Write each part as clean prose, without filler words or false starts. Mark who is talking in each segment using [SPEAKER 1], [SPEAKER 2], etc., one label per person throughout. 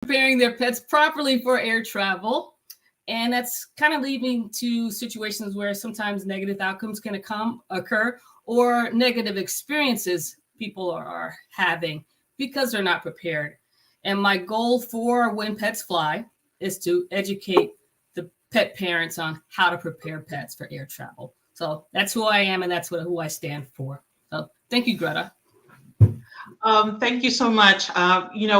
[SPEAKER 1] preparing their pets properly for air travel. And that's kind of leading to situations where sometimes negative outcomes can occur or negative experiences people are having because they're not prepared. And my goal for When Pets Fly is to educate the pet parents on how to prepare pets for air travel. So that's who I am, and that's who I stand for. So thank you, Greta.
[SPEAKER 2] Thank you so much.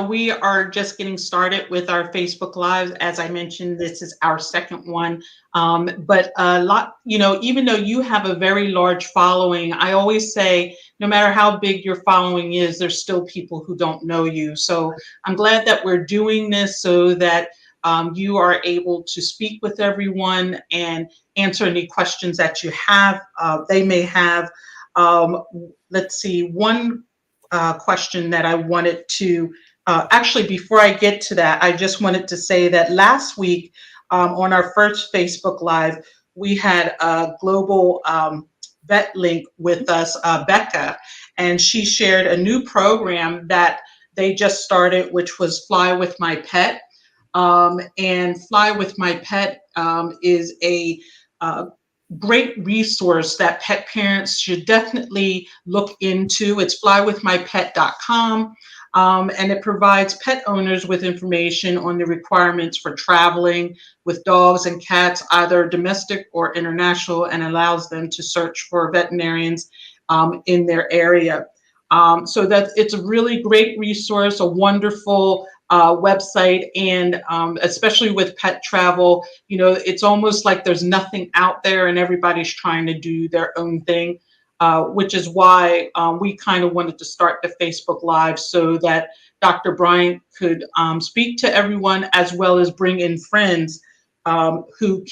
[SPEAKER 2] We are just getting started with our Facebook Live. As I mentioned, this is our second one. But a lot, even though you have a very large following, I always say, no matter how big your following is, there's still people who don't know you. So I'm glad that we're doing this so that you are able to speak with everyone and answer any questions that you have. They may have. Let's see, one question that I wanted to actually, before I get to that, I just wanted to say that last week on our first Facebook Live, we had a global vet link with us, Becca, and she shared a new program that they just started, which was Fly with My Pet. And Fly with My Pet is a great resource that pet parents should definitely look into. It's flywithmypet.com, and it provides pet owners with information on the requirements for traveling with dogs and cats, either domestic or international, and allows them to search for veterinarians in their area. So that it's a really great resource, a wonderful website, and especially with pet travel, it's almost like there's nothing out there and everybody's trying to do their own thing, which is why we kind of wanted to start the Facebook Live so that Dr. Bryant could speak to everyone as well as bring in friends who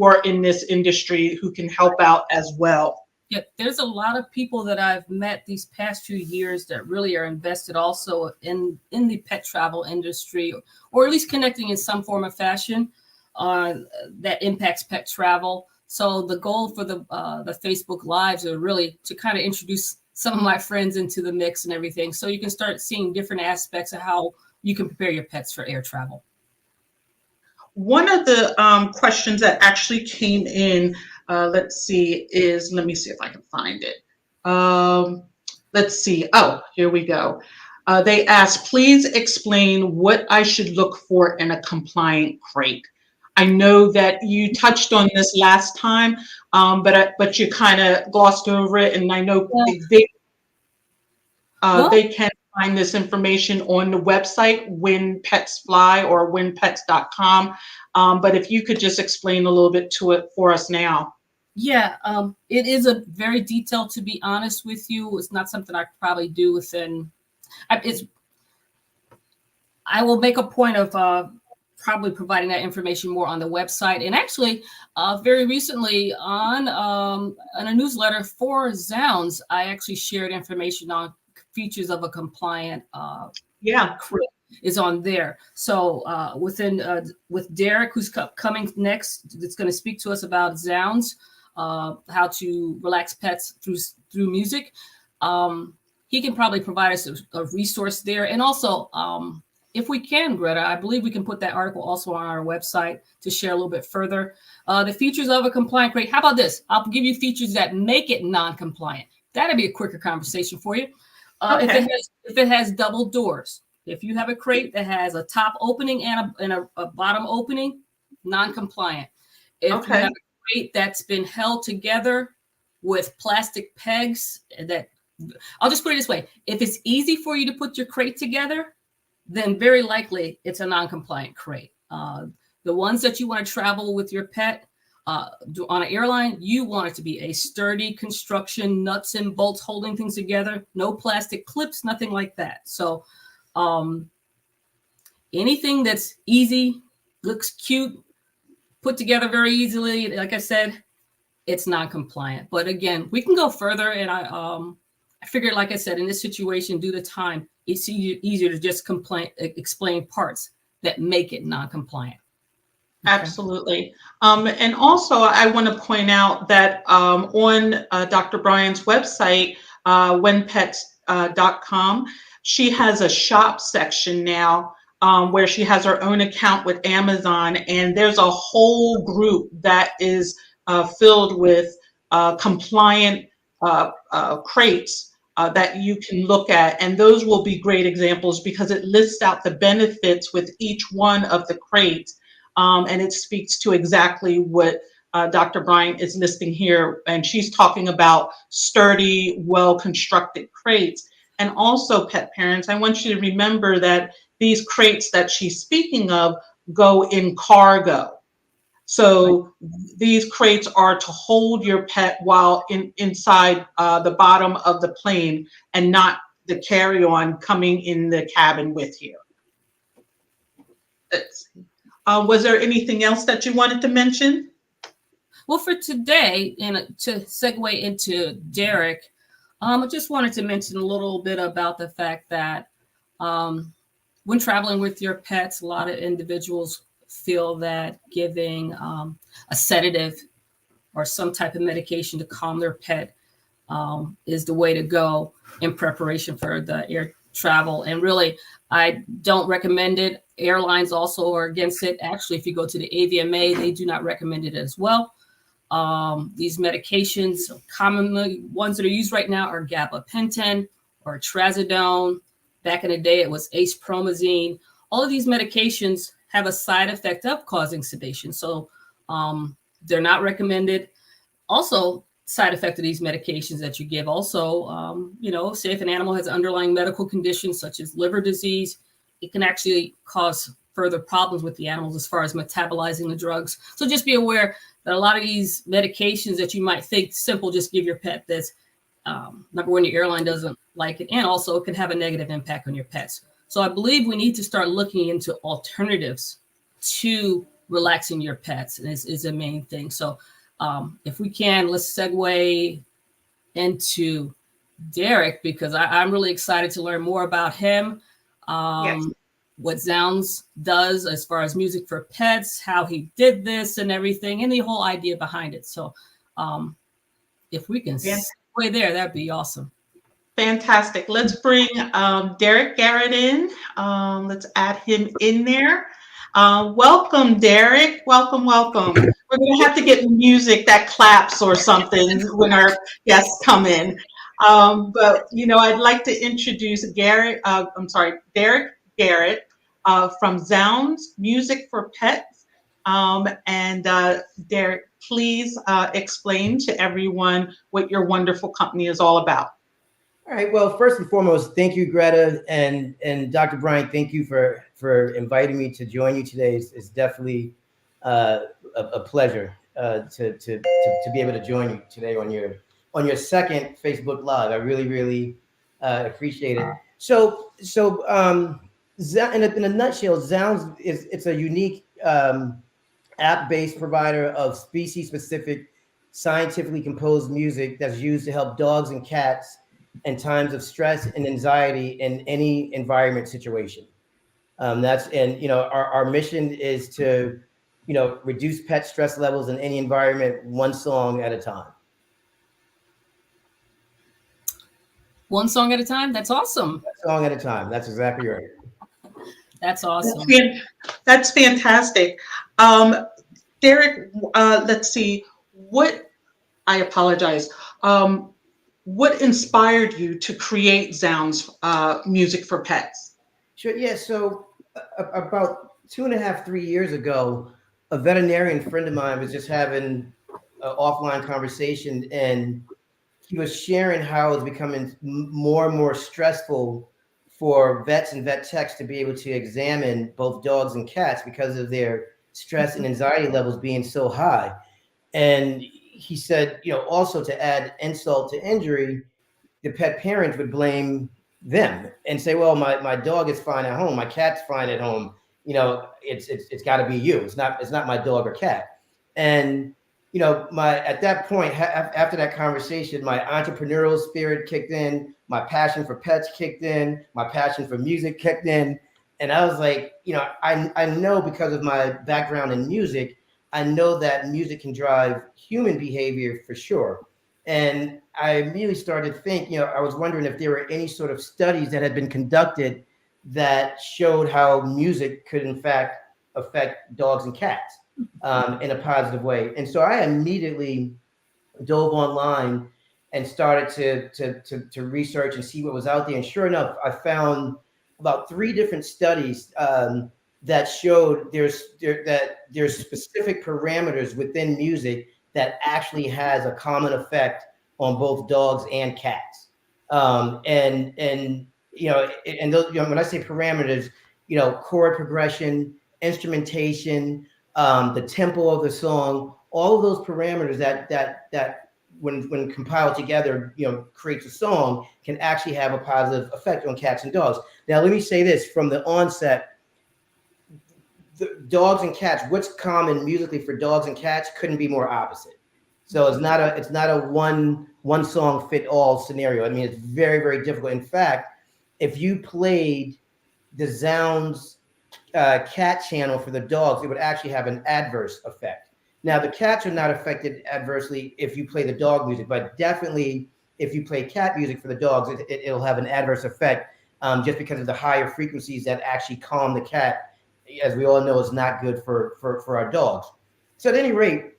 [SPEAKER 2] are in this industry who can help out as well.
[SPEAKER 1] Yeah, there's a lot of people that I've met these past few years that really are invested also in the pet travel industry, or at least connecting in some form or fashion that impacts pet travel. So the goal for the Facebook Lives are really to kind of introduce some of my friends into the mix and everything, so you can start seeing different aspects of how you can prepare your pets for air travel.
[SPEAKER 2] One of the questions that actually came in, let me see if I can find it. Let's see. Oh, here we go. They asked, please explain what I should look for in a compliant crate. I know that you touched on this last time, but you kind of glossed over it, and I know they can find this information on the website When Pets Fly or whenpets.com. But if you could just explain a little bit to it for us now.
[SPEAKER 1] Yeah, it is a very detailed, to be honest with you. It's not something I could probably do within. I will make a point of probably providing that information more on the website. And actually, very recently on a newsletter for Zoundz, I actually shared information on features of a compliant crate is on there. So with Derrick, who's coming next, that's going to speak to us about Zoundz, how to relax pets through music. He can probably provide us a resource there. And also, if we can, Greta, I believe we can put that article also on our website to share a little bit further. The features of a compliant crate. How about this? I'll give you features that make it non-compliant. That'd be a quicker conversation for you. Okay. If it has double doors, if you have a crate that has a top opening and a bottom opening, non-compliant. If you have a crate that's been held together with plastic pegs, I'll just put it this way: if it's easy for you to put your crate together, then very likely it's a non-compliant crate. The ones that you want to travel with your pet on an airline, you want it to be a sturdy construction, nuts and bolts holding things together, no plastic clips, nothing like that. So anything that's easy, looks cute, put together very easily, like I said, it's non-compliant. But again, we can go further, and I figured, like I said, in this situation, due to time, it's easier to just explain parts that make it non-compliant.
[SPEAKER 2] Absolutely. And also, I want to point out that on Dr. Bryant's website, whenpets.com, she has a shop section now where she has her own account with Amazon, and there's a whole group that is filled with compliant crates that you can look at, and those will be great examples because it lists out the benefits with each one of the crates, and it speaks to exactly what Dr. Bryant is listing here, and she's talking about sturdy, well-constructed crates. And also, pet parents, I want you to remember that these crates that she's speaking of go in cargo. So these crates are to hold your pet while inside the bottom of the plane, and not the carry-on coming in the cabin with you. Was there anything else that you wanted to mention?
[SPEAKER 1] Well, for today, and to segue into Derrick, I just wanted to mention a little bit about the fact that when traveling with your pets, a lot of individuals feel that giving a sedative or some type of medication to calm their pet is the way to go in preparation for the air travel. And really, I don't recommend it. Airlines also are against it. Actually, if you go to the AVMA, they do not recommend it as well. These medications, commonly ones that are used right now, are gabapentin or trazodone. Back in the day, it was acepromazine. All of these medications have a side effect of causing sedation, so they're not recommended. Also, side effect of these medications that you give also, say if an animal has underlying medical conditions such as liver disease, it can actually cause further problems with the animals as far as metabolizing the drugs. So just be aware that a lot of these medications that you might think simple, just give your pet this. Number one, your airline doesn't like it, and also it can have a negative impact on your pets. So I believe we need to start looking into alternatives to relaxing your pets is a main thing. So if we can, let's segue into Derrick, because I'm really excited to learn more about him.
[SPEAKER 2] Yes.
[SPEAKER 1] What Zoundz does as far as music for pets, how he did this and everything, and the whole idea behind it. So if we can segue there, that'd be awesome.
[SPEAKER 2] Fantastic. Let's bring Derrick Garrett in. Let's add him in there. Welcome, Derrick. Welcome, welcome. We're going to have to get music that claps or something when our guests come in. But, I'd like to introduce Derrick Garrett from Zoundz Music for Pets. Derrick, please explain to everyone what your wonderful company is all about.
[SPEAKER 3] All right. Well, first and foremost, thank you, Greta, and Dr. Bryant. Thank you for inviting me to join you today. It's definitely a pleasure to be able to join you today on your second Facebook Live. I really appreciate it. So in a nutshell, Zoundz it's a unique app-based provider of species-specific, scientifically composed music that's used to help dogs and cats in times of stress and anxiety in any environment situation. Our mission is to, reduce pet stress levels in any environment, one song at a time.
[SPEAKER 1] One song at a time? That's awesome.
[SPEAKER 3] One song at a time. That's exactly right.
[SPEAKER 1] That's awesome.
[SPEAKER 2] That's fantastic. Derrick, let's see. I apologize. What inspired you to create Zoundz Music for Pets?
[SPEAKER 3] Sure. Yeah. So about 2.5, 3 years ago, a veterinarian friend of mine was just having an offline conversation, and he was sharing how it's becoming more and more stressful for vets and vet techs to be able to examine both dogs and cats because of their stress and anxiety levels being so high. And he said, also to add insult to injury, the pet parents would blame them and say, well, my dog is fine at home. My cat's fine at home. It's got to be you. It's not my dog or cat. And, at that point, after that conversation, my entrepreneurial spirit kicked in, my passion for pets kicked in, my passion for music kicked in. And I was like, I know because of my background in music, I know that music can drive human behavior for sure. And I immediately started thinking, I was wondering if there were any sort of studies that had been conducted that showed how music could in fact affect dogs and cats in a positive way. And so I immediately dove online and started to research and see what was out there. And sure enough, I found about 3 different studies that showed that there's specific parameters within music that actually has a common effect on both dogs and cats. And you know, and those, you know, when I say parameters, you know, chord progression, instrumentation, the tempo of the song, all of those parameters that when compiled together, you know, creates a song, can actually have a positive effect on cats and dogs. Now, let me say this from the onset: the dogs and cats, what's common musically for dogs and cats couldn't be more opposite. So it's not a one song fit all scenario. I mean, it's very, very difficult. In fact, if you played the Zoundz cat channel for the dogs, it would actually have an adverse effect. Now, the cats are not affected adversely if you play the dog music, but definitely if you play cat music for the dogs, it'll have an adverse effect just because of the higher frequencies that actually calm the cat. As we all know, is not good for our dogs. So at any rate,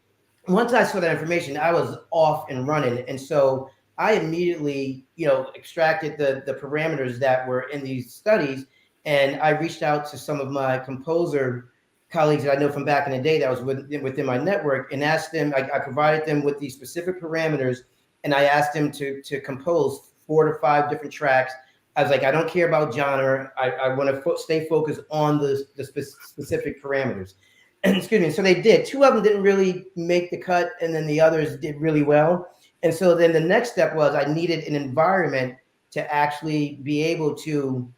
[SPEAKER 3] once I saw that information, I was off and running. And so I immediately, you know, extracted the parameters that were in these studies. And I reached out to some of my composer colleagues that I know from back in the day that was within my network, and asked them, I provided them with these specific parameters, and I asked them to compose 4 to 5 different tracks. I was like, I don't care about genre. I want to stay focused on the specific parameters. And excuse me. So they did. 2 of them didn't really make the cut, and then the others did really well. And so then the next step was I needed an environment to actually be able to,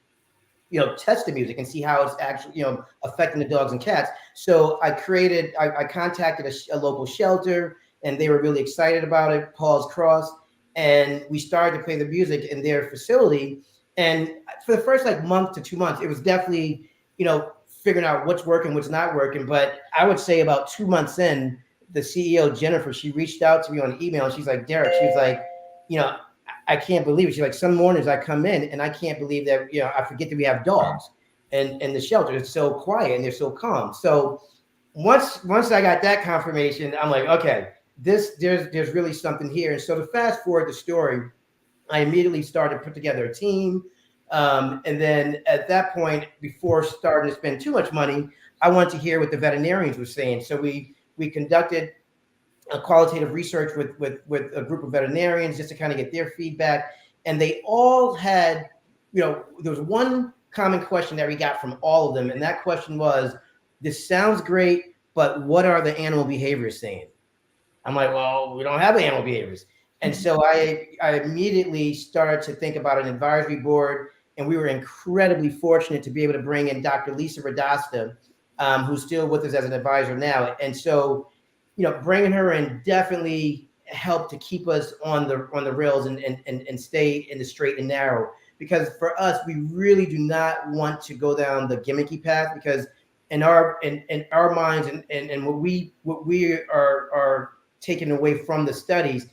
[SPEAKER 3] you know, test the music and see how it's actually, you know, affecting the dogs and cats. So I contacted a local shelter, and they were really excited about it, Paul's Cross, and we started to play the music in their facility. And for the first like month to 2 months, it was definitely, you know, figuring out what's working, what's not working. But I would say about 2 months in, the CEO, Jennifer, she reached out to me on email, and she's like, Derrick, she's like, you know, I can't believe it. She's like, some mornings I come in and I can't believe that, you know, I forget that we have dogs and the shelter. It's so quiet and they're so calm. So once I got that confirmation, I'm like, okay, there's really something here. And so to fast forward the story, I immediately started to put together a team. And then at that point, before starting to spend too much money, I wanted to hear what the veterinarians were saying. So we conducted a qualitative research with a group of veterinarians just to kind of get their feedback. And they all had, you know, there was one common question that we got from all of them. And that question was, this sounds great, but what are the animal behaviors saying? I'm like, well, we don't have animal behaviors. And so I immediately started to think about an advisory board, and we were incredibly fortunate to be able to bring in Dr. Lisa Radasta, who's still with us as an advisor now. And so, you know, bringing her in definitely helped to keep us on the rails and stay in the straight and narrow. Because for us, we really do not want to go down the gimmicky path, because in our minds and what we are taking away from the studies,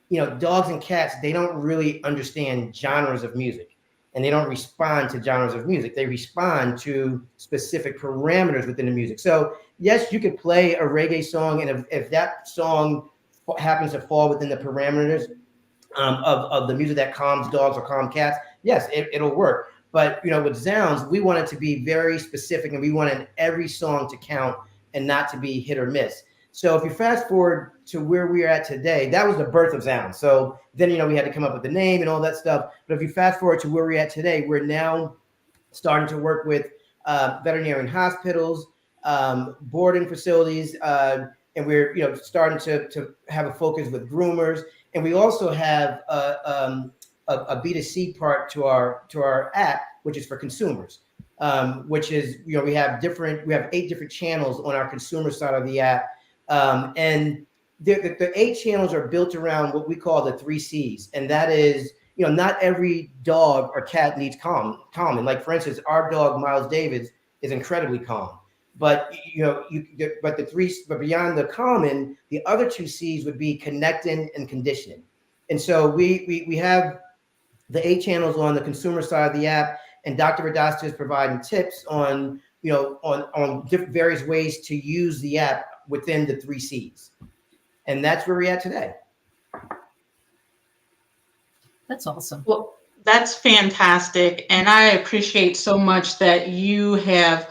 [SPEAKER 3] you know, dogs and cats, they don't really understand genres of music, and they don't respond to genres of music. They respond to specific parameters within the music. So yes, you could play a reggae song, and if that song happens to fall within the parameters of the music that calms dogs or calm cats, yes, it'll work. But, you know, with Zoundz, we wanted to be very specific, and we wanted every song to count and not to be hit or miss. So if you fast forward to where we are at today, that was the birth of Zoundz. So then, you know, we had to come up with the name and all that stuff. But if you fast forward to where we're at today, we're now starting to work with veterinarian hospitals, boarding facilities, and we're, you know, starting to have a focus with groomers. And we also have a B2C part to our app, which is for consumers, which is, you know, we have 8 different channels on our consumer side of the app. And the 8 channels are built around what we call the 3 C's. And that is, you know, not every dog or cat needs calming. Like, for instance, our dog, Miles Davis, is incredibly calm. But, you know, but beyond the calming, the other 2 C's would be connecting and conditioning. And so we have the 8 channels on the consumer side of the app. and Dr. Radasta is providing tips on, on various ways to use the app within the 3 C's. And that's where we're at today.
[SPEAKER 1] That's awesome.
[SPEAKER 2] Well, that's fantastic. And I appreciate so much that you have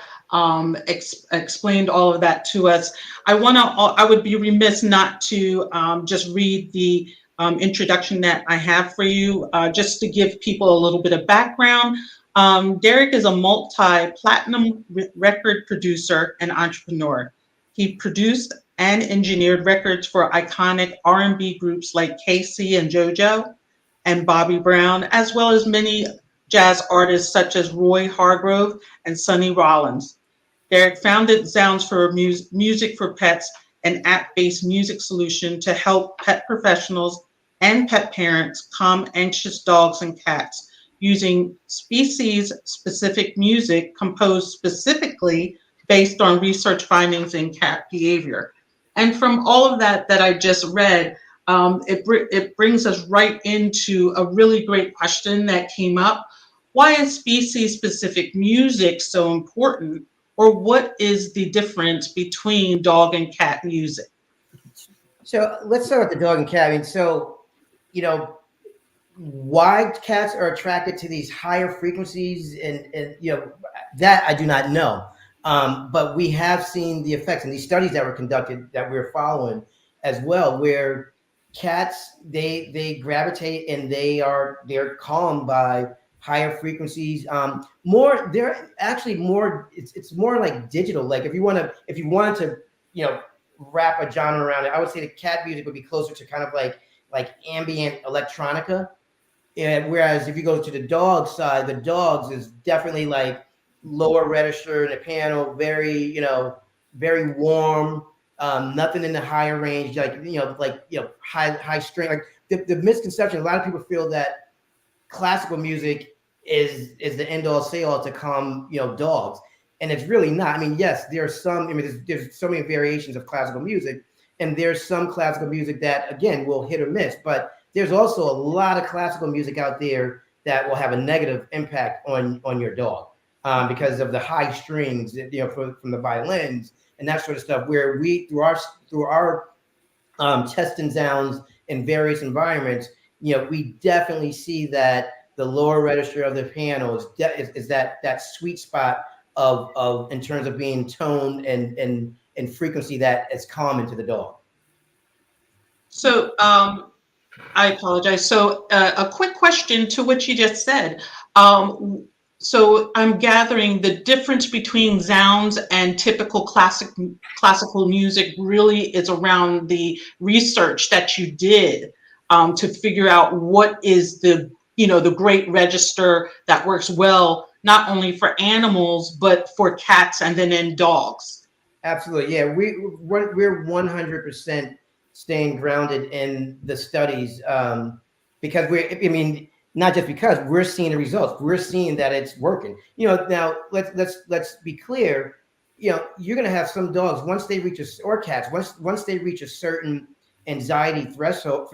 [SPEAKER 2] explained all of that to us. I would be remiss not to just read the introduction that I have for you, just to give people a little bit of background. Derrick is a multi-platinum record producer and entrepreneur. He produced and engineered records for iconic R&B groups like KC and JoJo and Bobby Brown, as well as many jazz artists such as Roy Hargrove and Sonny Rollins. Derrick founded Zoundz Music for Pets, an app-based music solution to help pet professionals and pet parents calm anxious dogs and cats using species-specific music composed specifically based on research findings in cat behavior. And from all of that I just read, it brings us right into a really great question that came up. Why is species-specific music so important? Or what is the difference between dog and cat music?
[SPEAKER 3] So let's start with the dog and cat. I mean, so, why cats are attracted to these higher frequencies and that I do not know. But we have seen the effects in these studies that were conducted that we're following as well, where cats, they gravitate and they're calmed by higher frequencies. They're actually more, it's more like digital. Like if you wanted to, wrap a genre around it, I would say the cat music would be closer to kind of like ambient electronica. And whereas if you go to the dog side, the dogs is definitely like lower register in the piano, very, very warm, nothing in the higher range, high string. Like the misconception, a lot of people feel that classical music is the end all say all to calm dogs, and it's really not. I mean, yes, there's so many variations of classical music, and there's some classical music that again will hit or miss, but there's also a lot of classical music out there that will have a negative impact on your dog because of the high strings, from the violins and that sort of stuff. Where we through our testing sounds in various environments, we definitely see that the lower register of the piano is that sweet spot of in terms of being tone and frequency that is common to the dog.
[SPEAKER 2] So I apologize. So a quick question to what you just said. So I'm gathering the difference between Zoundz and typical classical music really is around the research that you did to figure out what is the great register that works well, not only for animals, but for cats and then in dogs.
[SPEAKER 3] Absolutely. Yeah, we're 100% staying grounded in the studies because not just because we're seeing the results, we're seeing that it's working. Now let's be clear. You're going to have some dogs once they reach or cats once they reach a certain anxiety threshold,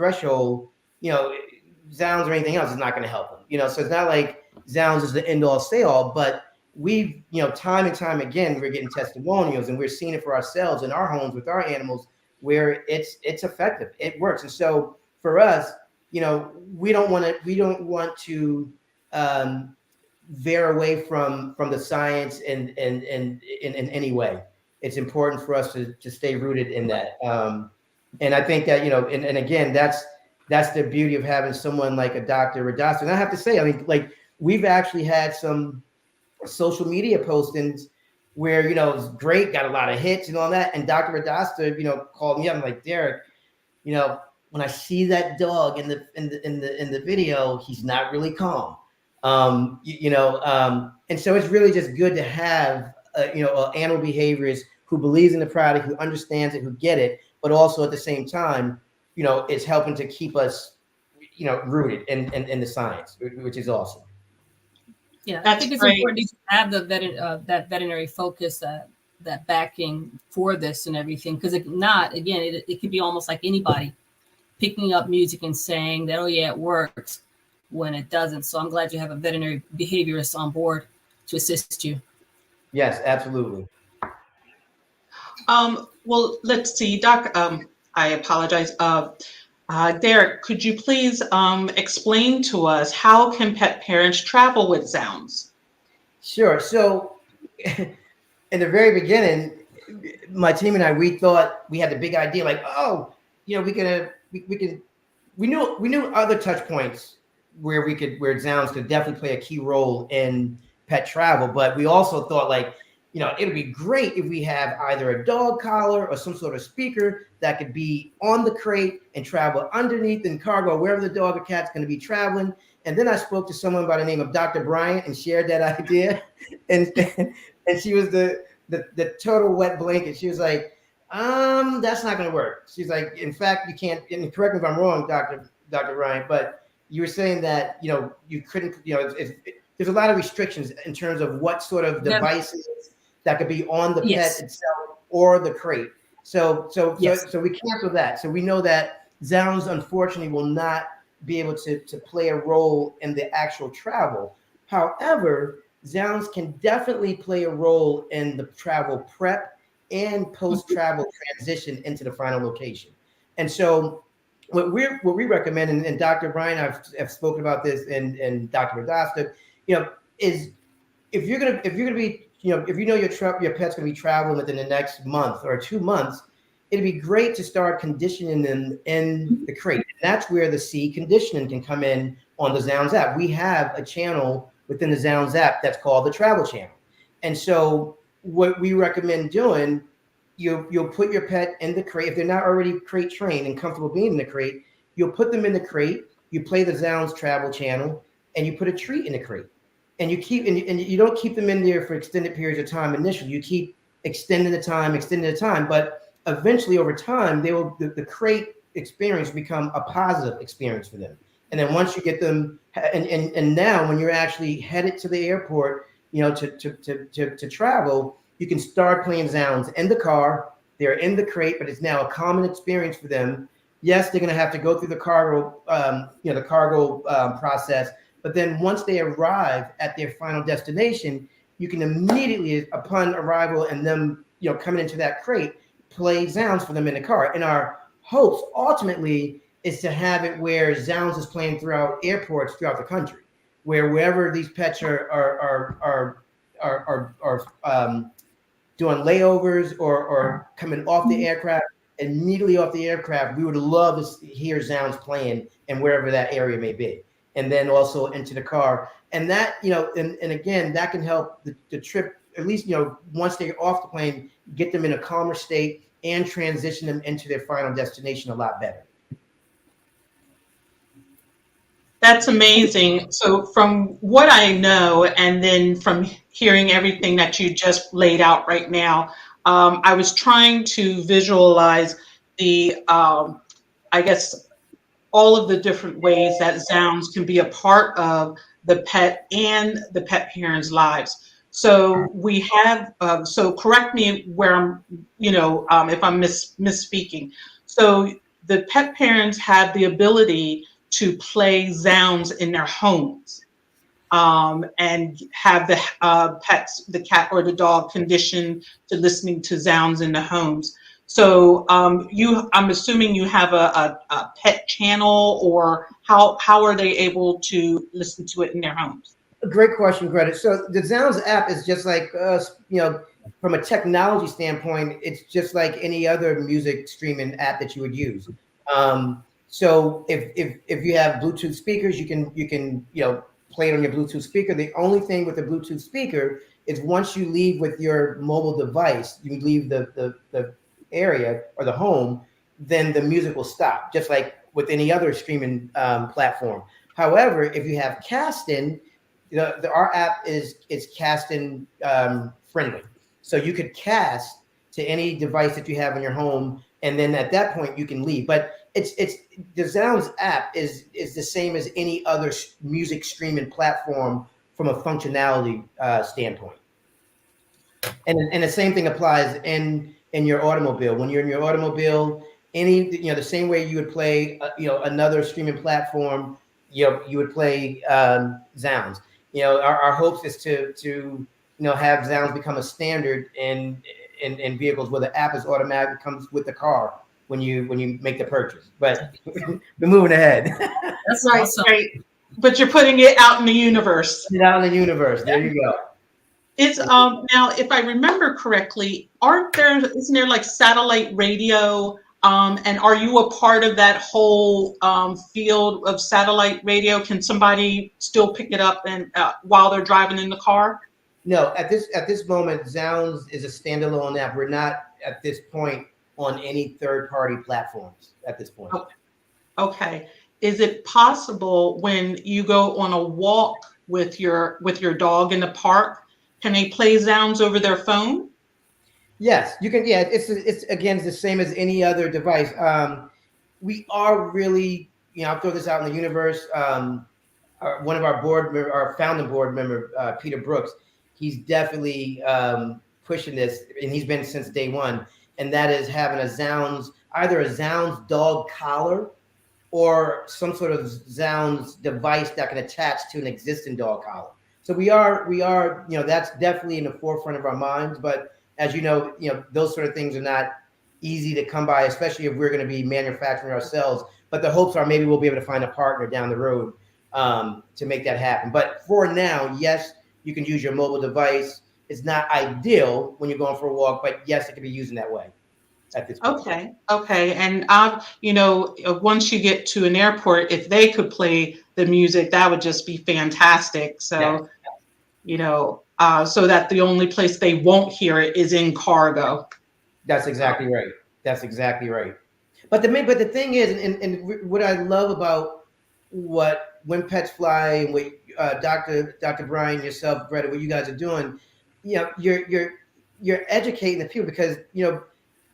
[SPEAKER 3] Zoundz or anything else is not going to help them. So it's not like Zoundz is the end all say all, but we've, time and time again, we're getting testimonials and we're seeing it for ourselves in our homes with our animals where it's effective, it works. And so for us, we don't want to veer away from the science in any way. It's important for us to stay rooted in that. And I think that, and again, that's the beauty of having someone like a Dr. Radasta. And I have to say, we've actually had some social media postings where, it was great, got a lot of hits and all that. And Dr. Radasta, called me up and like, Derrick, when I see that dog in the video, he's not really calm. And so it's really just good to have, an animal behaviorist who believes in the product, who understands it, who get it, but also at the same time, is helping to keep us, rooted in the science, which is awesome.
[SPEAKER 1] Yeah, I think it's important to have that veterinary focus, that backing for this and everything, because if not, again, it could be almost like anybody picking up music and saying that, oh yeah, it works. when it doesn't. So I'm glad you have a veterinary behaviorist on board to assist you.
[SPEAKER 3] Yes, absolutely.
[SPEAKER 2] Well, let's see, Doc. I apologize. Derrick, could you please explain to us how can pet parents travel with Zoundz?
[SPEAKER 3] Sure. So, in the very beginning, my team and I, we thought we had the big idea, like, oh, we knew other touch points where Zounds could definitely play a key role in pet travel, but we also thought, like, it'd be great if we have either a dog collar or some sort of speaker that could be on the crate and travel underneath in cargo, wherever the dog or cat's going to be traveling. And then I spoke to someone by the name of Dr. Bryant and shared that idea. And she was the total wet blanket. She was like, that's not going to work. She's like, in fact, you can't, and correct me if I'm wrong, Dr. Bryant, but you were saying that, you couldn't, there's a lot of restrictions in terms of what sort of devices that could be on the pet itself or the crate. So we cancel that. So we know that Zounds, unfortunately, will not be able to play a role in the actual travel. However, Zounds can definitely play a role in the travel prep and post-travel transition into the final location. And so what we recommend, and Dr. Bryant, I've spoken about this, and Dr. Radasta, is if you're gonna be, if your pet's gonna be traveling within the next month or 2 months, it'd be great to start conditioning them in the crate. And that's where the C conditioning can come in on the Zounds app. We have a channel within the Zounds app that's called the Travel Channel. And so what we recommend doing, you'll put your pet in the crate. If they're not already crate trained and comfortable being in the crate, you'll put them in the crate, you play the Zounds Travel Channel, and you put a treat in the crate. And you you don't keep them in there for extended periods of time initially. You keep extending the time, but eventually over time, the crate experience become a positive experience for them. And then once you get them, and now when you're actually headed to the airport, to travel, you can start playing Zounds in the car. They're in the crate, but it's now a common experience for them. Yes, they're going to have to go through the cargo, process. But then once they arrive at their final destination, you can immediately, upon arrival and them, coming into that crate, play Zounds for them in the car. And our hopes ultimately is to have it where Zounds is playing throughout airports throughout the country, where wherever these pets are doing layovers or coming off the aircraft, immediately off the aircraft, we would love to hear Zounds playing and wherever that area may be. And then also into the car. And that, and again, that can help the trip, at least, once they're off the plane, get them in a calmer state and transition them into their final destination a lot better.
[SPEAKER 2] That's amazing. So from what I know, and then from hearing everything that you just laid out right now, I was trying to visualize the, I guess, all of the different ways that Zounds can be a part of the pet and the pet parents' lives. So we have, so correct me where I'm, if I'm misspeaking. So the pet parents have the ability to play Zounds in their homes, and have the pets, the cat or the dog, conditioned to listening to Zounds in the homes. So I'm assuming you have a pet channel, or how are they able to listen to it in their homes?
[SPEAKER 3] Great question, Greta. So the Zounds app is just like, from a technology standpoint, it's just like any other music streaming app that you would use. So if you have Bluetooth speakers, you can play it on your Bluetooth speaker. The only thing with the Bluetooth speaker is once you leave with your mobile device, you leave the area or the home, then the music will stop, just like with any other streaming platform. However, if you have casting, our app is casting friendly, so you could cast to any device that you have in your home, and then at that point you can leave. But it's the Zounds app is the same as any other music streaming platform from a functionality standpoint, and the same thing applies in your automobile. When you're in your automobile, the same way you would play, another streaming platform, you would play Zoundz. Our hopes is to have Zoundz become a standard in vehicles where the app is automatic, comes with the car when you make the purchase. But we're moving ahead.
[SPEAKER 1] That's
[SPEAKER 2] Right,
[SPEAKER 1] awesome.
[SPEAKER 2] right. But you're putting it out in the universe.
[SPEAKER 3] Put it out in the universe. There you go.
[SPEAKER 2] It's now, if I remember correctly, isn't there like satellite radio? And are you a part of that whole field of satellite radio? Can somebody still pick it up and while they're driving in the car?
[SPEAKER 3] No, at this moment, Zoundz is a standalone app. We're not at this point on any third-party platforms at this point.
[SPEAKER 2] Okay. Is it possible when you go on a walk with your dog in the park, can they play Zoundz over their phone?
[SPEAKER 3] Yes, you can. Yeah, it's again, it's the same as any other device. We are really, I'll throw this out in the universe. One of our founding board member, Peter Brooks, he's definitely pushing this, and he's been since day one. And that is having either a Zoundz dog collar or some sort of Zoundz device that can attach to an existing dog collar. So we are, that's definitely in the forefront of our minds. But as you know, those sort of things are not easy to come by, especially if we're going to be manufacturing ourselves. But the hopes are maybe we'll be able to find a partner down the road to make that happen. But for now, yes, you can use your mobile device. It's not ideal when you're going for a walk, but yes, it can be used in that way at this point.
[SPEAKER 2] Okay. And once you get to an airport, if they could play the music, that would just be fantastic. So, so that the only place they won't hear it is in cargo.
[SPEAKER 3] That's exactly right. That's exactly right. But the thing is, and what I love about When Pets Fly and what Dr. Bryant, yourself, Greta, what you guys are doing, you're educating the people because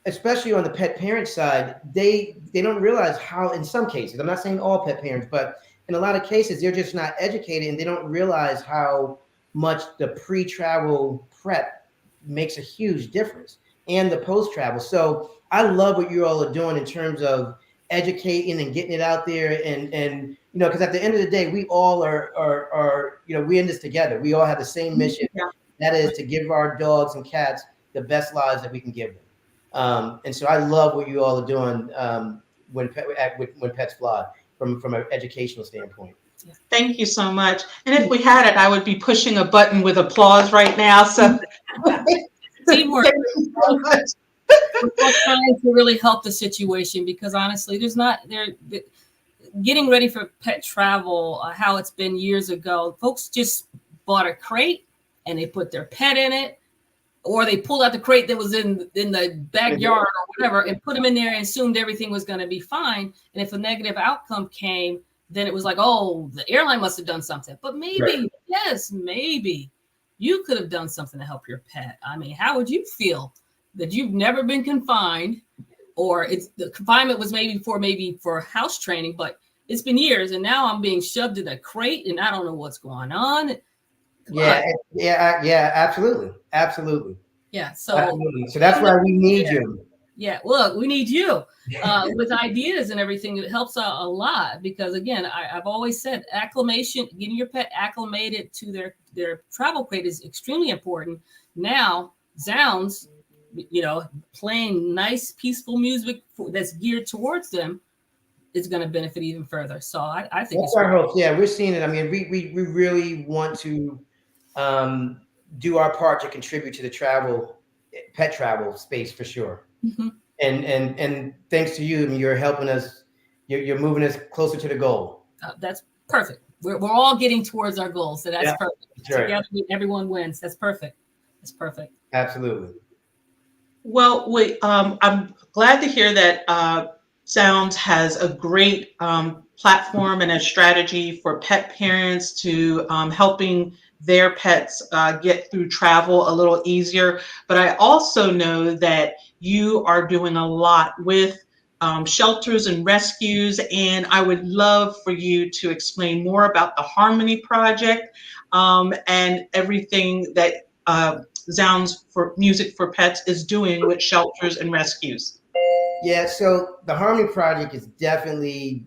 [SPEAKER 3] especially on the pet parent side, they don't realize how, in some cases, I'm not saying all pet parents, but in a lot of cases, they're just not educated and they don't realize how much the pre-travel prep makes a huge difference and the post-travel. So I love what you all are doing in terms of educating and getting it out there and because at the end of the day, we all are we in this together. We all have the same mission.
[SPEAKER 2] Yeah.
[SPEAKER 3] That is to give our dogs and cats the best lives that we can give them. And so I love what you all are doing when Pets Fly from an educational standpoint.
[SPEAKER 2] Thank you so much. And if we had it, I would be pushing a button with applause right now. So
[SPEAKER 1] Teamwork. We're trying to really help the situation because honestly, getting ready for pet travel, how it's been years ago. Folks just bought a crate and they put their pet in it, or they pulled out the crate that was in the backyard or whatever and put them in there and assumed everything was going to be fine. And if a negative outcome came, then it was like, oh, the airline must have done something. But maybe, yes, maybe you could have done something to help your pet. I mean, how would you feel that you've never been confined, or the confinement was maybe for house training, but it's been years and now I'm being shoved in a crate and I don't know what's going on.
[SPEAKER 3] Yeah, absolutely.
[SPEAKER 1] Yeah, so
[SPEAKER 3] absolutely. So that's why we need you.
[SPEAKER 1] Yeah, look, we need you with ideas and everything. It helps out a lot because, again, I've always said acclimation, getting your pet acclimated to their travel crate is extremely important. Now, Zoundz, playing nice, peaceful music that's geared towards them is going to benefit even further. So I think
[SPEAKER 3] that's our hope. Yeah, we're seeing it. I mean, we really want to do our part to contribute to the pet travel space for sure. Mm-hmm. And thanks to you, you're helping us. You're moving us closer to the goal.
[SPEAKER 1] That's perfect. We're all getting towards our goals, so that's perfect.
[SPEAKER 3] That's right.
[SPEAKER 1] Together, everyone wins. That's perfect. That's perfect.
[SPEAKER 3] Absolutely.
[SPEAKER 2] Well, I'm glad to hear that Zoundz has a great platform and a strategy for pet parents to helping their pets get through travel a little easier. But I also know that you are doing a lot with shelters and rescues, and I would love for you to explain more about the Harmony Project and everything that Zoundz Music for Pets is doing with shelters and rescues.
[SPEAKER 3] Yeah, so the Harmony Project is definitely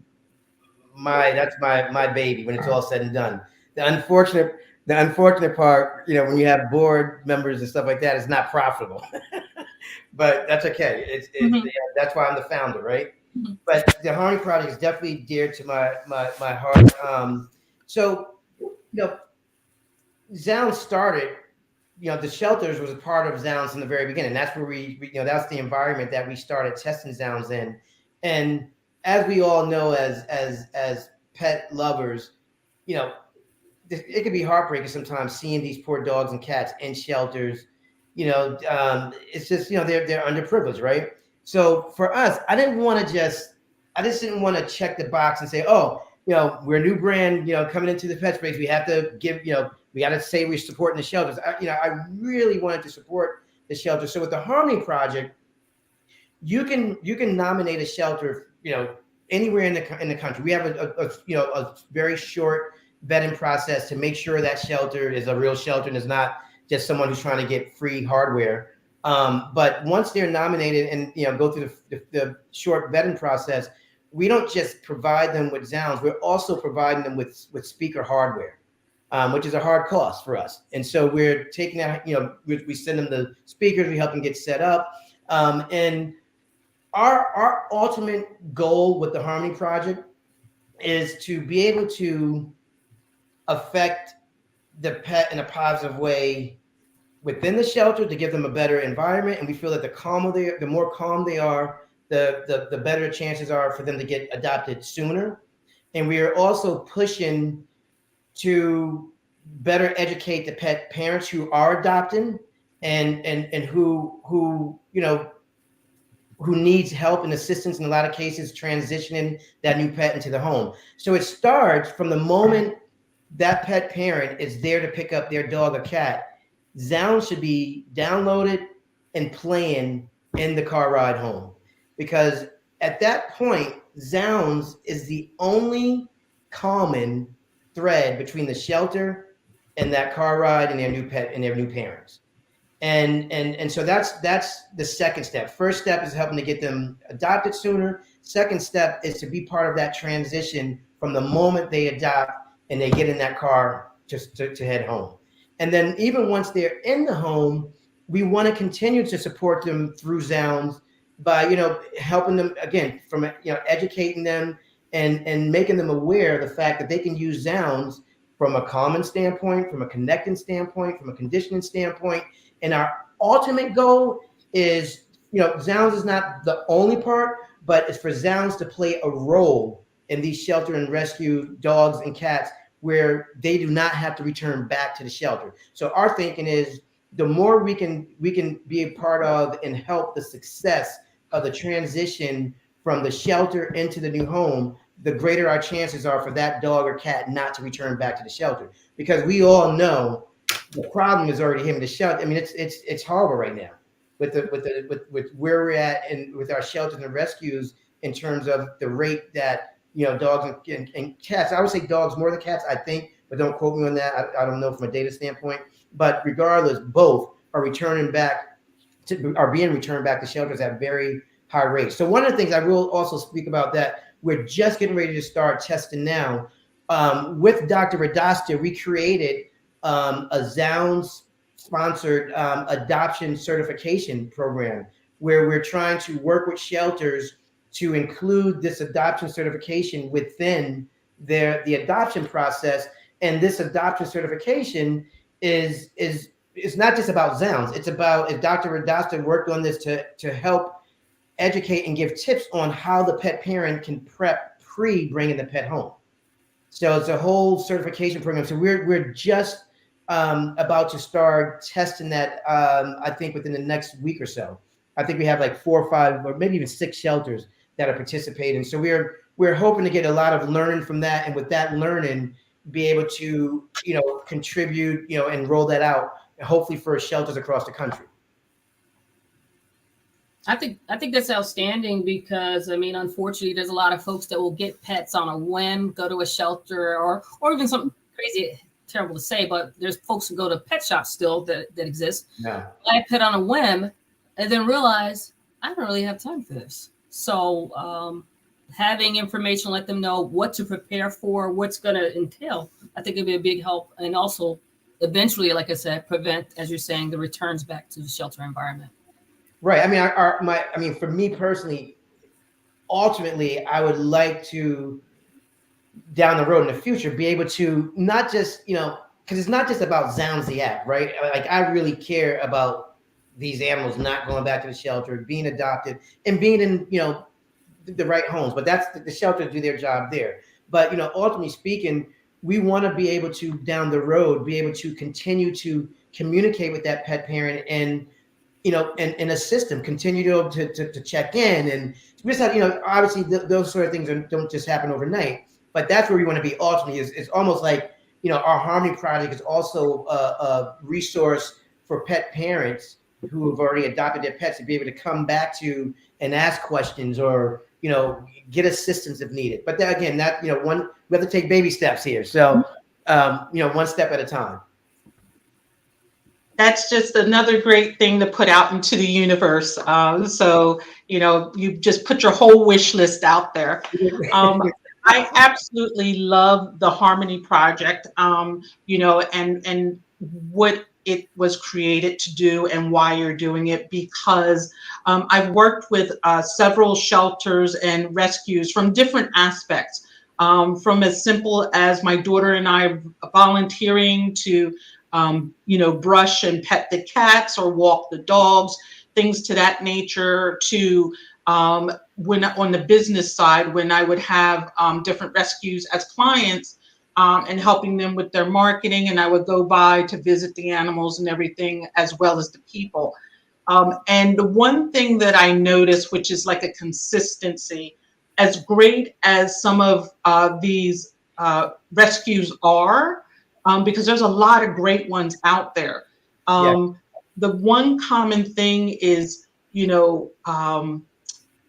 [SPEAKER 3] that's my baby when it's all said and done. The unfortunate part, when you have board members and stuff like that, it's not profitable. But that's okay. That's why I'm the founder, right? Mm-hmm. But the Harmony Project is definitely dear to my heart. So Zoundz started. The shelters was a part of Zoundz in the very beginning. That's where we that's the environment that we started testing Zoundz in. And as we all know, as pet lovers, it can be heartbreaking sometimes seeing these poor dogs and cats in shelters. It's just they're underprivileged, right? So for us, I just didn't want to check the box and say, oh, we're a new brand, coming into the pet space. We have to give, we got to say we're supporting the shelters. I really wanted to support the shelters. So with the Harmony Project, you can nominate a shelter, anywhere in the country. We have a very short vetting process to make sure that shelter is a real shelter and is not just someone who's trying to get free hardware. But once they're nominated and go through the short vetting process, we don't just provide them with Zoundz. We're also providing them with speaker hardware, which is a hard cost for us. And so we're taking that. We send them the speakers. We help them get set up. And our ultimate goal with the Harmony Project is to be able to affect the pet in a positive way within the shelter to give them a better environment. And we feel that the more calm they are, the better chances are for them to get adopted sooner. And we are also pushing to better educate the pet parents who are adopting and who needs help and assistance in a lot of cases transitioning that new pet into the home. So it starts from the moment that pet parent is there to pick up their dog or cat. Zoundz should be downloaded and playing in the car ride home, because at that point, Zoundz is the only common thread between the shelter and that car ride and their new pet and their new parents. And so that's the second step. First step is helping to get them adopted sooner. Second step is to be part of that transition from the moment they adopt and they get in that car just to head home. And then even once they're in the home, we want to continue to support them through Zoundz by, helping them, again, from, educating them and making them aware of the fact that they can use Zoundz from a calming standpoint, from a connecting standpoint, from a conditioning standpoint. And our ultimate goal is, Zoundz is not the only part, but it's for Zoundz to play a role in these shelter and rescue dogs and cats where they do not have to return back to the shelter. So our thinking is the more we can be a part of and help the success of the transition from the shelter into the new home, the greater our chances are for that dog or cat not to return back to the shelter. Because we all know the problem is already him in the shelter. I mean, it's horrible right now with where we're at and with our shelters and rescues in terms of the rate that dogs and cats. I would say dogs more than cats, I think, but don't quote me on that. I don't know from a data standpoint. But regardless, both are being returned back to shelters at very high rates. So one of the things I will also speak about that we're just getting ready to start testing now with Dr. Radasta, we created a Zoundz sponsored adoption certification program where we're trying to work with shelters to include this adoption certification within the adoption process. And this adoption certification is not just about Zoundz. It's about, if Dr. Radasta worked on this to help educate and give tips on how the pet parent can prep pre-bringing the pet home. So it's a whole certification program. So we're just about to start testing that, I think within the next week or so. I think we have like 4 or 5 or maybe even 6 shelters that are participating. So we're hoping to get a lot of learning from that, and with that learning, be able to contribute and roll that out, hopefully for shelters across the country.
[SPEAKER 1] I think that's outstanding because, I mean, unfortunately, there's a lot of folks that will get pets on a whim, go to a shelter or even something crazy, terrible to say, but there's folks who go to pet shops still that exist. Yeah. Buy a pet on a whim and then realize I don't really have time for this. So having information, let them know what to prepare for, what's going to entail, I think it'd be a big help. And also eventually, like I said, prevent, as you're saying, the returns back to the shelter environment.
[SPEAKER 3] Right. I mean, for me personally, ultimately, I would like to, down the road in the future, be able to not just, because it's not just about Zoundz the app, right? Like, I really care about these animals not going back to the shelter, being adopted, and being in, the right homes. But that's the shelters do their job there. But, ultimately speaking, we want to be able to, down the road, be able to continue to communicate with that pet parent and, and assist them, continue to check in. And we just have, obviously those sort of things don't just happen overnight, but that's where we want to be ultimately. It's almost like, our Harmony Project is also a resource for pet parents who have already adopted their pets to be able to come back to and ask questions or, get assistance if needed. But then again, we have to take baby steps here. So, one step at a time.
[SPEAKER 2] That's just another great thing to put out into the universe. So, you just put your whole wish list out there. I absolutely love the Harmony Project, and what it was created to do and why you're doing it, because I've worked with several shelters and rescues from different aspects, from as simple as my daughter and I volunteering to brush and pet the cats or walk the dogs, things to that nature, to when on the business side, when I would have different rescues as clients, and helping them with their marketing, and I would go by to visit the animals and everything, as well as the people. And the one thing that I noticed, which is like a consistency, as great as some of these rescues are, because there's a lot of great ones out there. The one common thing is,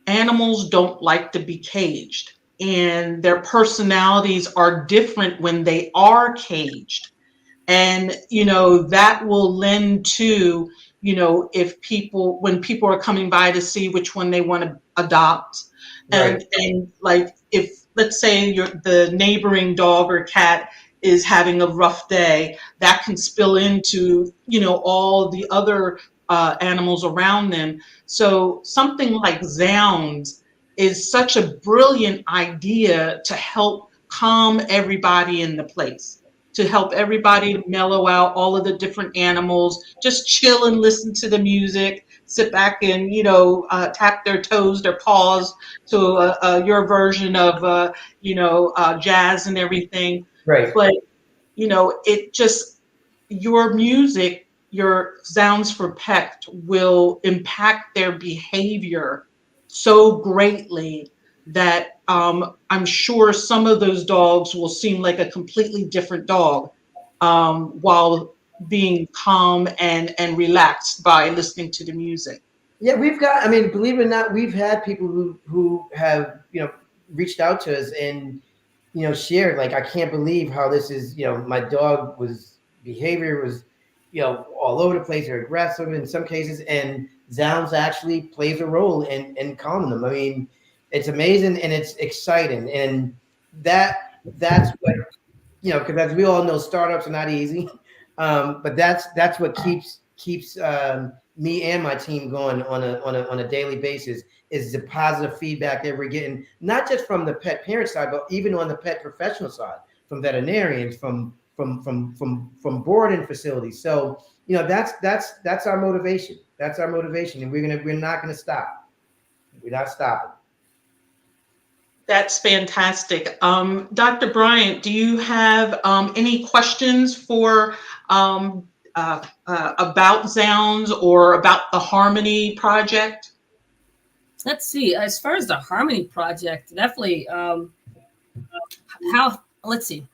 [SPEAKER 2] animals don't like to be caged, and their personalities are different when they are caged. And, that will lend to, when people are coming by to see which one they want to adopt.
[SPEAKER 3] Right.
[SPEAKER 2] And like, if, let's say the neighboring dog or cat is having a rough day, that can spill into, all the other animals around them. So something like Zoundz is such a brilliant idea to help calm everybody in the place, to help everybody mellow out, all of the different animals, just chill and listen to the music, sit back and, tap their toes, their paws to your version of, jazz and everything.
[SPEAKER 3] Right.
[SPEAKER 2] But, it just, your music, your Zoundz for Pets will impact their behavior so greatly that I'm sure some of those dogs will seem like a completely different dog, while being calm and relaxed by listening to the music.
[SPEAKER 3] Yeah, believe it or not, we've had people who have, reached out to us and, shared, like, I can't believe how this is, my dog behavior was, all over the place, or aggressive in some cases. And Zoundz actually plays a role in calming them. I mean, it's amazing and it's exciting. And that's what, because as we all know, startups are not easy. But that's what keeps me and my team going on a daily basis, is the positive feedback that we're getting, not just from the pet parent side, but even on the pet professional side, from veterinarians, from boarding facilities. So, that's our motivation. That's our motivation, and we're not gonna stop. We're not stopping.
[SPEAKER 2] That's fantastic. Dr. Bryant, do you have any questions for about Zoundz or about the Harmony Project?
[SPEAKER 1] Let's see. As far as the Harmony Project, definitely. Let's see.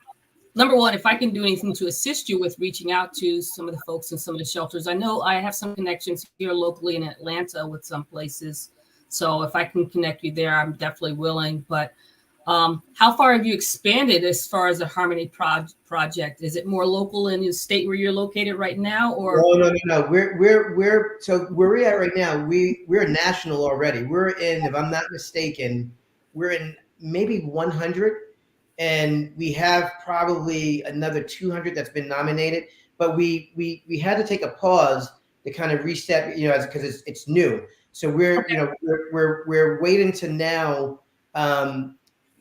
[SPEAKER 1] Number one, if I can do anything to assist you with reaching out to some of the folks in some of the shelters, I know I have some connections here locally in Atlanta with some places. So if I can connect you there, I'm definitely willing. But how far have you expanded as far as the Harmony Project? Is it more local in the state where you're located right now, or?
[SPEAKER 3] No. We're at right now. We're national already. We're in, if I'm not mistaken, we're in maybe 100, and we have probably another 200 that's been nominated. But we had to take a pause to kind of reset, because it's new. So we're waiting to now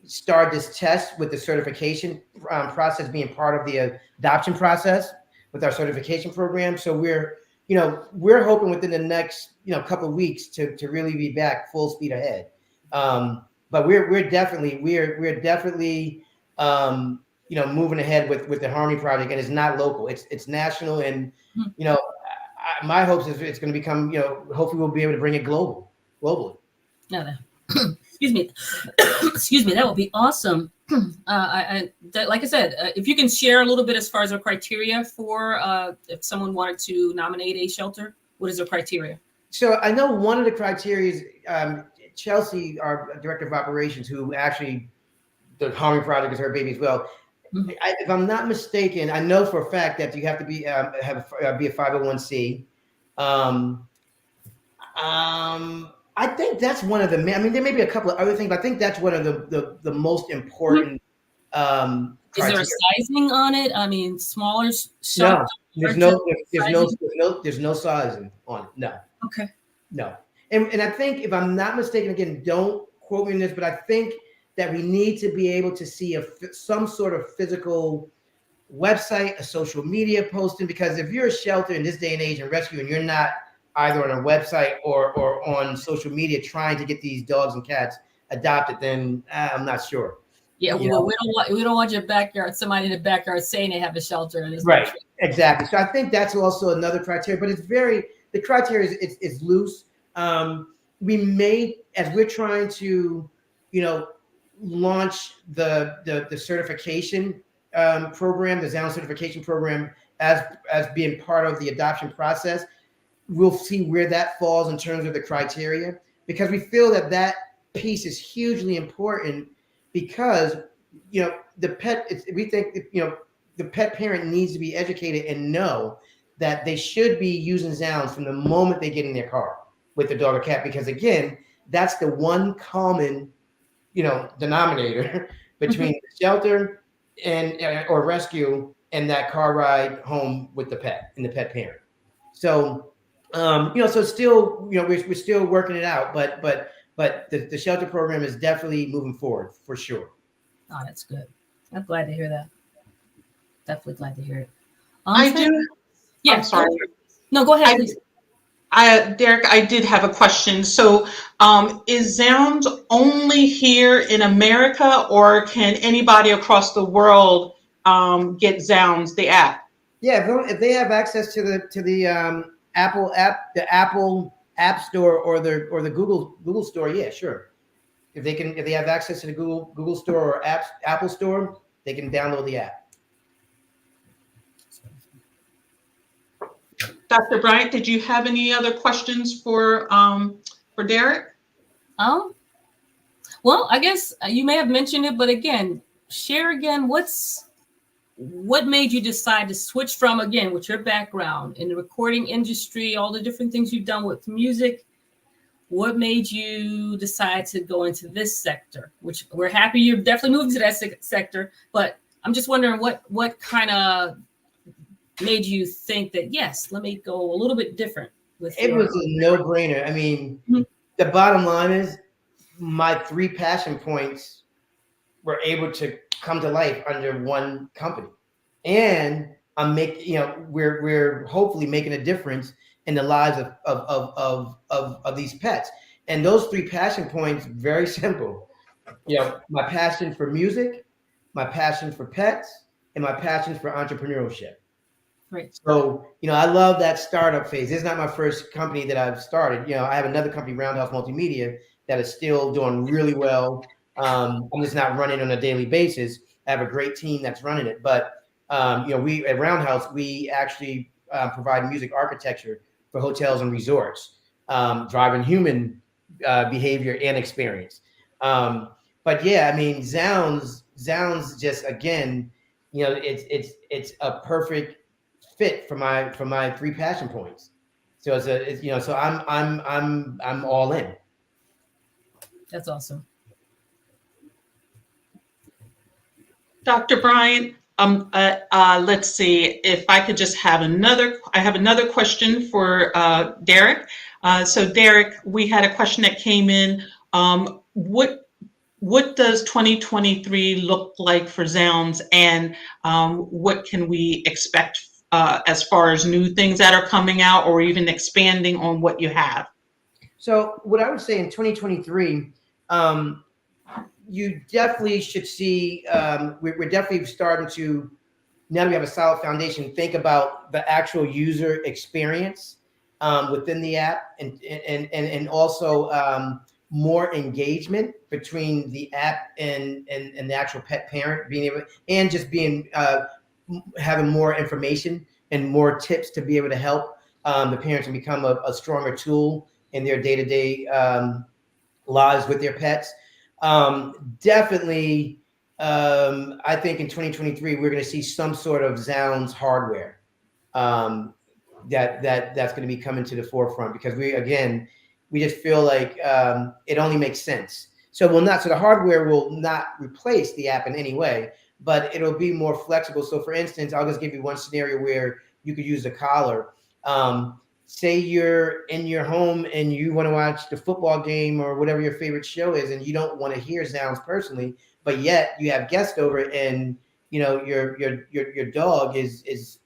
[SPEAKER 3] start this test with the certification process being part of the adoption process with our certification program. So we're hoping within the next couple of weeks to really be back full speed ahead. But we're definitely moving ahead with the Harmony Project, and it's not local, it's national. And my hopes is it's going to become, hopefully we'll be able to bring it globally.
[SPEAKER 1] No. Excuse me. Excuse me. That would be awesome. Like I said, if you can share a little bit as far as the criteria for if someone wanted to nominate a shelter, what is the criteria?
[SPEAKER 3] So I know one of the criteria is Chelsea, our director of operations, who actually the Harmony Project is her baby as well. Mm-hmm. If I'm not mistaken, I know for a fact that you have to be be a 501c. I think that's one of the. I mean, there may be a couple of other things, but I think that's one of the most important.
[SPEAKER 1] Is there a sizing on it? I mean, smaller.
[SPEAKER 3] No, there's no sizing on it. No.
[SPEAKER 1] Okay.
[SPEAKER 3] No, and I think, if I'm not mistaken, again, don't quote me on this, but I think that we need to be able to see some sort of physical website, a social media posting, because if you're a shelter in this day and age and rescue, and you're not either on a website or on social media trying to get these dogs and cats adopted, then I'm not sure.
[SPEAKER 1] Yeah, well, we don't want your backyard, somebody in the backyard saying they have a shelter. And
[SPEAKER 3] right, exactly. So I think that's also another criteria, but the criteria is loose. We may, as we're trying to, launch the certification program, the Zoundz certification program, as being part of the adoption process, we'll see where that falls in terms of the criteria, because we feel that piece is hugely important, because the pet parent needs to be educated and know that they should be using Zoundz from the moment they get in their car with the dog or cat, because again, that's the one common denominator between the shelter or rescue and that car ride home with the pet and the pet parent. So so still, we're still working it out, but the shelter program is definitely moving forward for sure.
[SPEAKER 1] Oh, that's good. I'm glad to hear that. Definitely glad to hear it.
[SPEAKER 2] I do. Yeah. I'm sorry.
[SPEAKER 1] No, go ahead, please.
[SPEAKER 2] Derrick, I did have a question. So is Zoundz only here in America, or can anybody across the world get Zoundz, the app?
[SPEAKER 3] Yeah, if they have access to the Apple app, the Apple App Store or the Google Store, yeah, sure. If they have access to the Google Store or Apple Store, they can download the app.
[SPEAKER 2] Dr. Bryant, did you have any other questions for Derrick?
[SPEAKER 1] Well, I guess you may have mentioned it, but again, share again what made you decide to switch from, again, with your background in the recording industry, all the different things you've done with music. What made you decide to go into this sector? Which we're happy you're definitely moving to that sector, but I'm just wondering what kind of made you think that, yes, let me go a little bit different with
[SPEAKER 3] it? Was a no-brainer. I mean, The bottom line is my 3 passion points were able to come to life under one company, and I'm we're hopefully making a difference in the lives of these pets. And those 3 passion points, very simple. My passion for music, my passion for pets, and my passion for entrepreneurship.
[SPEAKER 1] Right.
[SPEAKER 3] So, I love that startup phase. This is not my first company that I've started. I have another company, Roundhouse Multimedia, that is still doing really well. I'm just not running on a daily basis. I have a great team that's running it. But, we at Roundhouse, we actually provide music architecture for hotels and resorts, driving human behavior and experience. But yeah, I mean, Zoundz just, again, it's a perfect fit for my 3 passion points. So so I'm all in.
[SPEAKER 1] That's awesome.
[SPEAKER 2] Dr. Bryant, let's see if I could just have I have another question for Derrick. So Derrick, we had a question that came in. What does 2023 look like for Zoundz, and what can we expect as far as new things that are coming out, or even expanding on what you have?
[SPEAKER 3] So what I would say in 2023, you definitely should see, we're definitely starting to, now that we have a solid foundation, think about the actual user experience within the app, and also more engagement between the app and the actual pet parent, being able, and just being having more information and more tips to be able to help the parents and become a stronger tool in their day-to-day lives with their pets. Definitely, I think in 2023 we're going to see some sort of Zoundz hardware that's going to be coming to the forefront, because we just feel like it only makes sense. So the hardware will not replace the app in any way, but it'll be more flexible. So for instance, I'll just give you one scenario where you could use a collar. Say you're in your home and you want to watch the football game or whatever your favorite show is, and you don't want to hear Zoundz personally, but yet you have guests over, and your dog is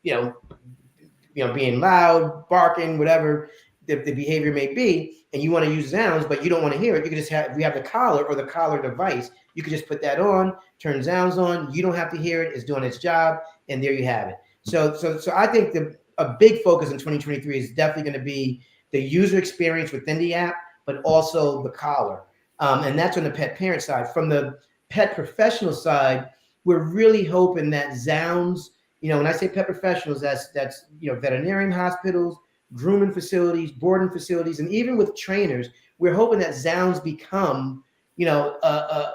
[SPEAKER 3] being loud, barking, whatever the behavior may be, and you want to use Zoundz, but you don't want to hear it. You can just have, we have the collar or the collar device. You can just put that on, turn Zoundz on. You don't have to hear it. It's doing its job, and there you have it. So I think a big focus in 2023 is definitely going to be the user experience within the app, but also the collar. And that's on the pet parent side. From the pet professional side, we're really hoping that Zoundz, when I say pet professionals, that's veterinarian hospitals, grooming facilities, boarding facilities, and even with trainers, we're hoping that Zoundz become, a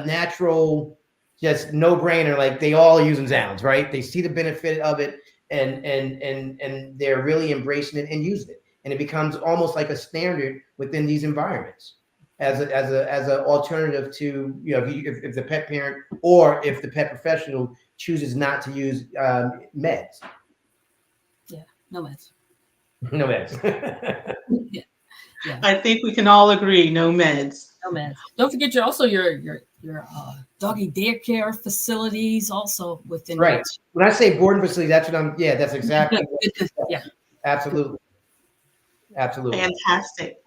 [SPEAKER 3] natural, just no-brainer. Like, they all are using Zoundz, right? They see the benefit of it, and they're really embracing it and using it, and it becomes almost like a standard within these environments as a alternative to, if the pet parent or if the pet professional chooses not to use meds.
[SPEAKER 1] Yeah, no meds.
[SPEAKER 3] No meds.
[SPEAKER 1] Yeah. Yeah.
[SPEAKER 2] I think we can all agree, no meds.
[SPEAKER 1] No meds. Don't forget your doggy daycare facilities also within.
[SPEAKER 3] Right. When I say boarding facility, that's what that's exactly.
[SPEAKER 1] Yeah.
[SPEAKER 3] Absolutely. Absolutely.
[SPEAKER 2] Fantastic.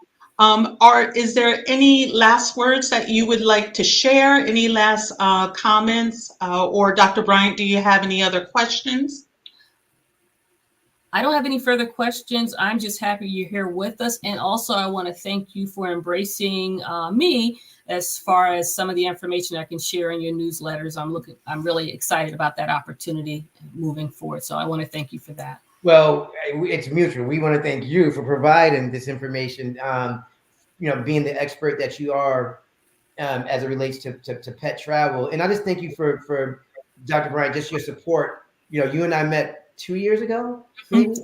[SPEAKER 2] Is there any last words that you would like to share? Any last comments? Or Dr. Bryant, do you have any other questions?
[SPEAKER 1] I don't have any further questions. I'm just happy you're here with us. And also, I want to thank you for embracing me as far as some of the information I can share in your newsletters. I'm really excited about that opportunity moving forward. So I want to thank you for that.
[SPEAKER 3] Well, it's mutual. We want to thank you for providing this information, being the expert that you are as it relates to pet travel. And I just thank you for Dr. Bryant, just your support. You and I met 2 years ago, maybe,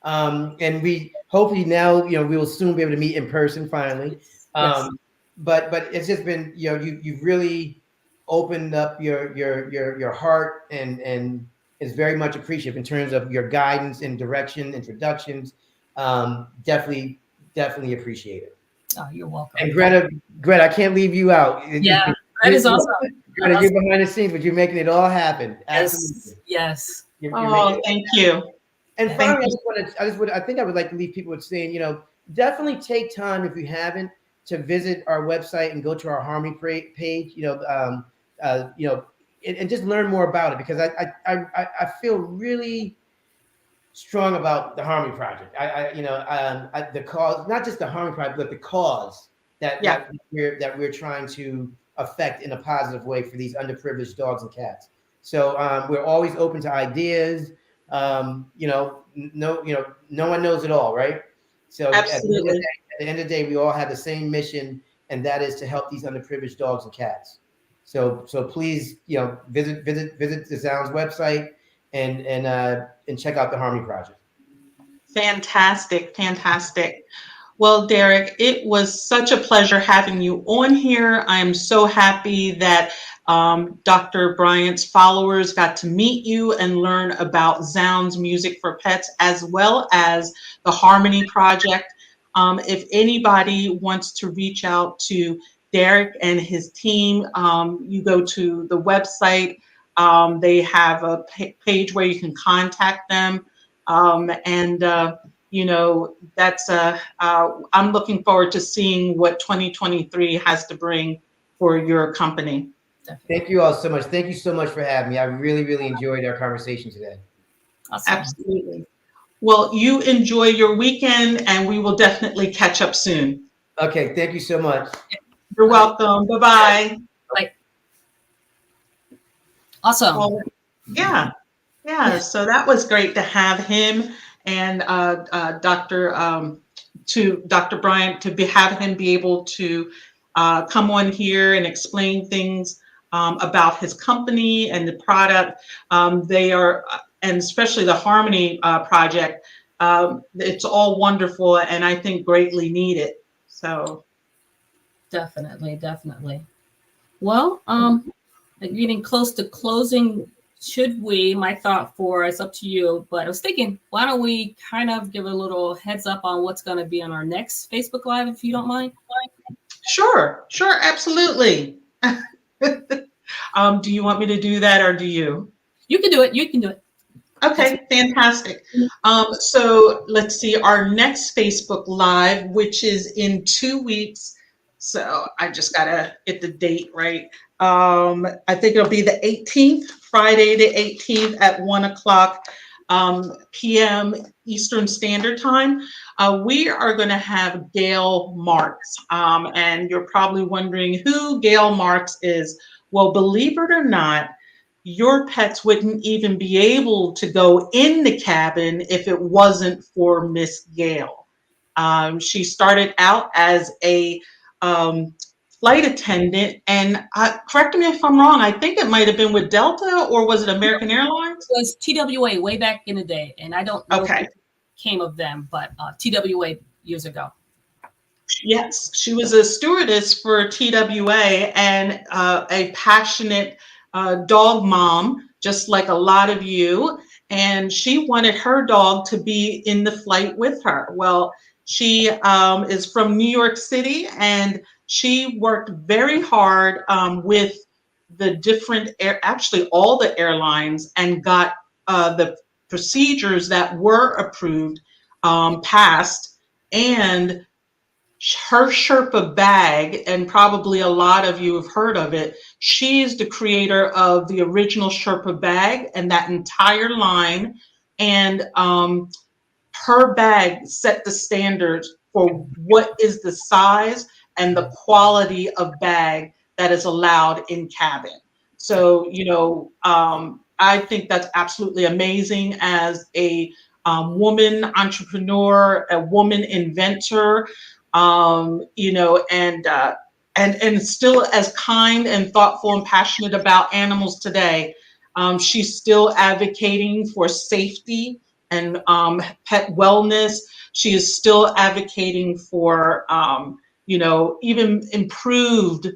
[SPEAKER 3] and we hopefully now, we will soon be able to meet in person finally.
[SPEAKER 1] Yes.
[SPEAKER 3] But it's just been, you've really opened up your heart, and is very much appreciative in terms of your guidance and direction, introductions. Definitely appreciate it.
[SPEAKER 1] Oh, you're welcome.
[SPEAKER 3] And Greta, I can't leave you out.
[SPEAKER 1] Yeah, that is awesome.
[SPEAKER 3] Greta, you're behind the scenes, but you're making it all happen. Absolutely.
[SPEAKER 1] Yes.
[SPEAKER 2] Thank you.
[SPEAKER 3] And finally, I think I would like to leave people with saying, definitely take time, if you haven't, to visit our website and go to our Harmony page, and just learn more about it, because I feel really strong about the Harmony Project. The cause, not just the Harmony Project, but the cause that we're trying to affect in a positive way for these underprivileged dogs and cats. So we're always open to ideas. No one knows it all, right? So
[SPEAKER 2] absolutely.
[SPEAKER 3] At the end of the day, we all have the same mission, and that is to help these underprivileged dogs and cats. So please, visit the Zoundz website and check out the Harmony Project.
[SPEAKER 2] Fantastic. Well, Derrick, it was such a pleasure having you on here. I am so happy that Dr. Bryant's followers got to meet you and learn about Zoundz Music for Pets, as well as the Harmony Project. If anybody wants to reach out to Derrick and his team, you go to the website. They have a page where you can contact them. That's I'm looking forward to seeing what 2023 has to bring for your company.
[SPEAKER 3] Thank you all so much. Thank you so much for having me. I really, really enjoyed our conversation today.
[SPEAKER 1] Awesome.
[SPEAKER 2] Absolutely. Well, you enjoy your weekend, and we will definitely catch up soon.
[SPEAKER 3] Okay, thank you so much.
[SPEAKER 2] You're welcome. Bye-bye.
[SPEAKER 1] Bye. Awesome.
[SPEAKER 2] Well, yeah. So that was great to have him and Dr. Bryant, to have him be able to come on here and explain things about his company and the product. They are, and especially the Harmony Project. It's all wonderful, and I think greatly needed. So
[SPEAKER 1] definitely. Well, getting close to closing. Should we? My thought for it's up to you, but I was thinking, why don't we kind of give a little heads up on what's going to be on our next Facebook Live, if you don't mind?
[SPEAKER 2] Sure, absolutely. Do you want me to do that, or do you?
[SPEAKER 1] You can do it.
[SPEAKER 2] Okay, fantastic. So let's see, our next Facebook Live, which is in 2 weeks. So I just gotta get the date right. I think it'll be the 18th, Friday the 18th at 1:00 p.m. Eastern Standard Time. We are going to have Gail Marks, and you're probably wondering who Gail Marks is. Well, believe it or not, your pets wouldn't even be able to go in the cabin if it wasn't for Miss Gail. She started out as a flight attendant, and correct me if I'm wrong, I think it might have been with Delta, or was it American Airlines?
[SPEAKER 1] It was TWA way back in the day, and I don't know if it came of them, but TWA years ago.
[SPEAKER 2] Yes, she was a stewardess for TWA, and a passionate dog mom, just like a lot of you, and she wanted her dog to be in the flight with her. Well, she is from New York City, and she worked very hard with the different actually all the airlines, and got the procedures that were approved passed. And her Sherpa bag, and probably a lot of you have heard of it, she is the creator of the original Sherpa bag and that entire line. And her bag set the standards for what is the size and the quality of bag that is allowed in cabin. So, I think that's absolutely amazing as a woman entrepreneur, a woman inventor, and still as kind and thoughtful and passionate about animals today. She's still advocating for safety and pet wellness. She is still advocating for, even improved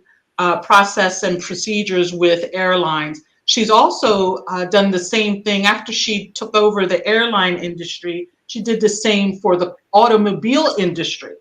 [SPEAKER 2] process and procedures with airlines. She's also done the same thing after she took over the airline industry. She did the same for the automobile industry.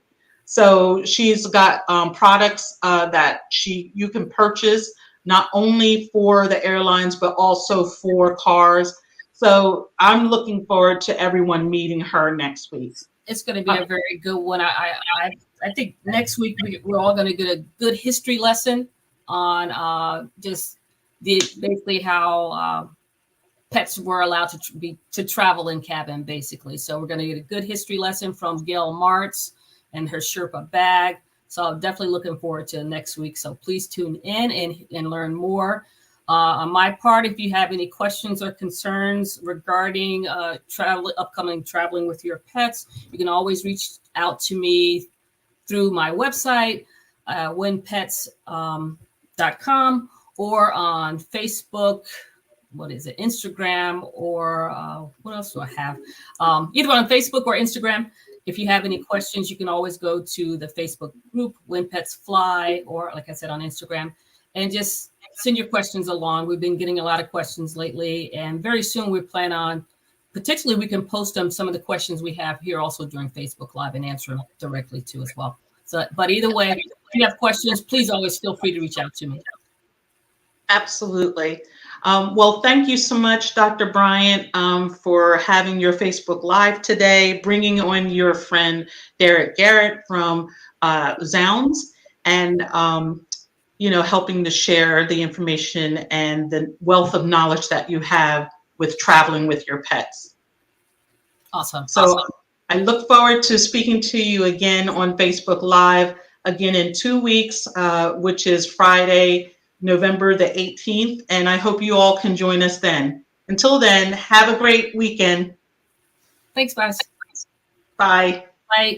[SPEAKER 2] So she's got products that you can purchase not only for the airlines, but also for cars. So I'm looking forward to everyone meeting her next week.
[SPEAKER 1] It's going to be a very good one. I think next week we're all going to get a good history lesson on just basically how pets were allowed to travel in cabin, basically. So we're going to get a good history lesson from Gail Martz and her Sherpa bag. So I'm definitely looking forward to next week. So please tune in and learn more. On my part, if you have any questions or concerns regarding upcoming traveling with your pets, you can always reach out to me through my website, winpets.com, or on Facebook, Instagram, or what else do I have? Either on Facebook or Instagram. If you have any questions, you can always go to the Facebook group, When Pets Fly, or like I said, on Instagram, and just send your questions along. We've been getting a lot of questions lately, and very soon we plan on, potentially we can post them, some of the questions we have here also during Facebook Live and answer them directly too as well. So, but either way, if you have questions, please always feel free to reach out to me.
[SPEAKER 2] Absolutely. Well, thank you so much, Dr. Bryant, for having your Facebook Live today, bringing on your friend Derrick Garrett from Zoundz, and helping to share the information and the wealth of knowledge that you have with traveling with your pets.
[SPEAKER 1] Awesome.
[SPEAKER 2] So I look forward to speaking to you again on Facebook Live again in 2 weeks, which is Friday, November the 18th. And I hope you all can join us then. Until then, have a great weekend.
[SPEAKER 1] Thanks, guys.
[SPEAKER 2] Bye.
[SPEAKER 1] Bye.